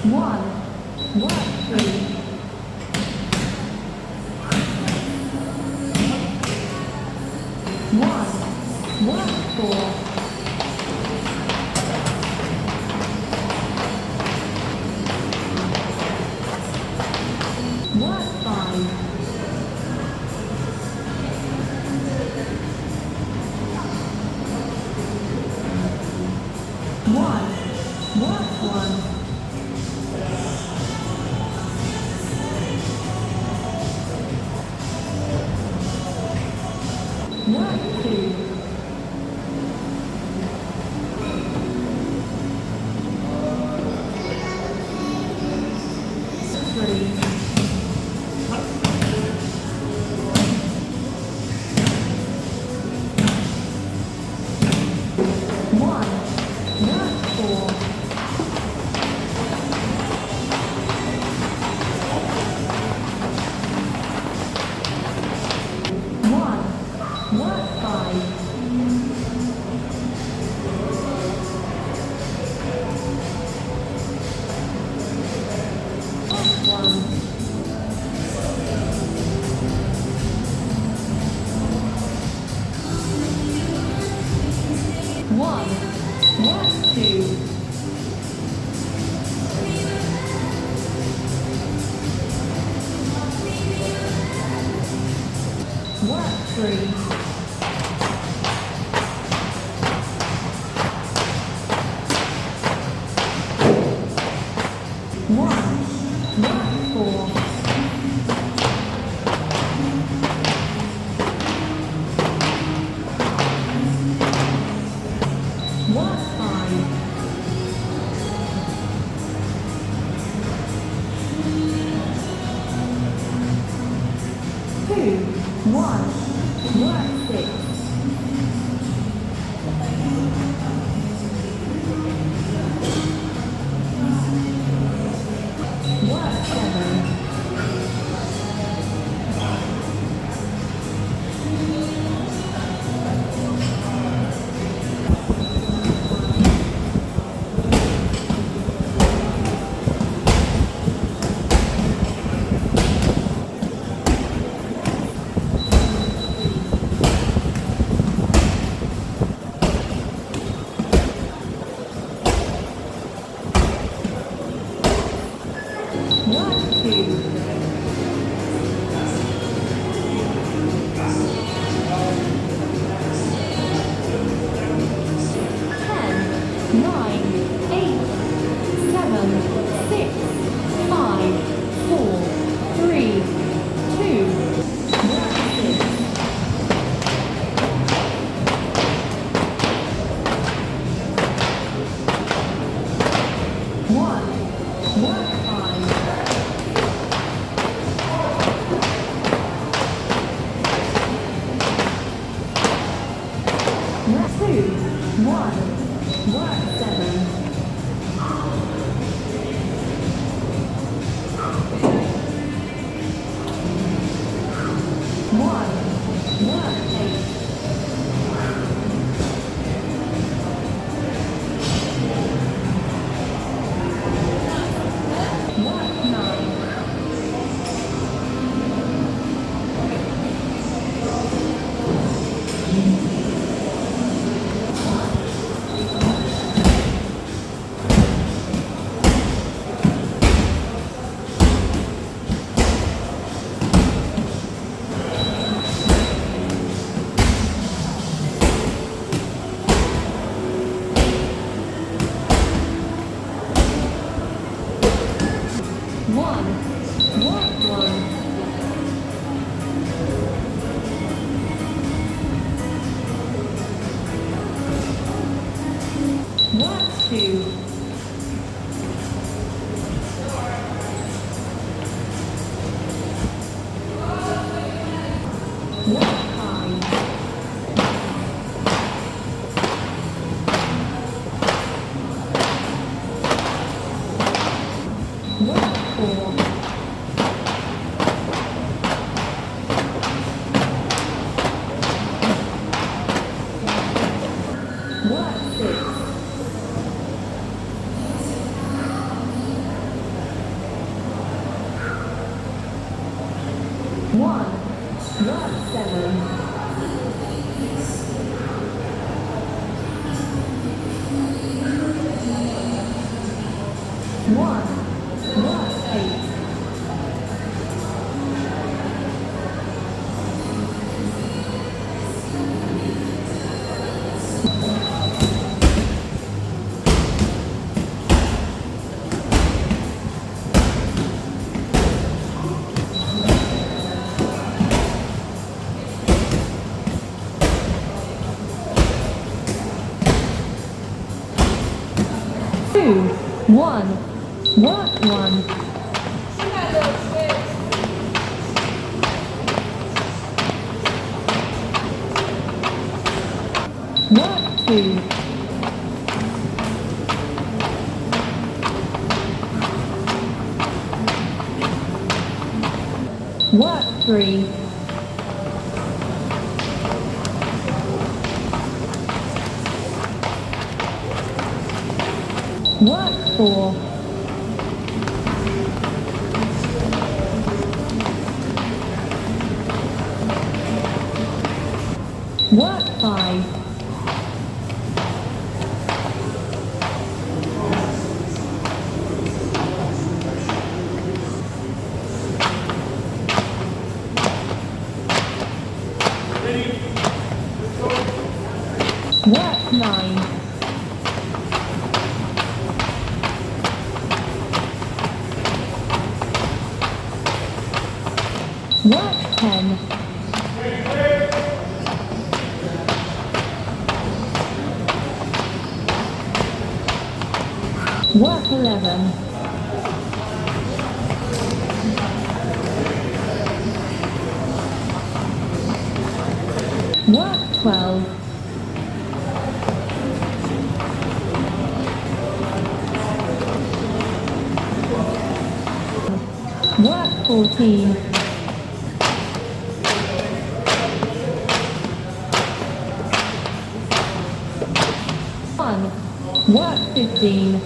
One, work three. One, work four. Work five. One, work one. Work two. Three. One, work four. One, work five. Work one. One, work two. Work three. One, work four. Work five. Two, one, work six. Work seven. Work two. Ten, nine, eight, seven, six, five, four, three, two. Work six. One, work five. Work two, one, work seven. One, work eight. Work nine. One, work one. Work two. Work five. Work four. 7. One, work 8. Two, one, work 1. Work 2. Work 3. Work 4. Work 5. Work 9. Work 10. Work 11. Work 12. Work 14. One, work 15.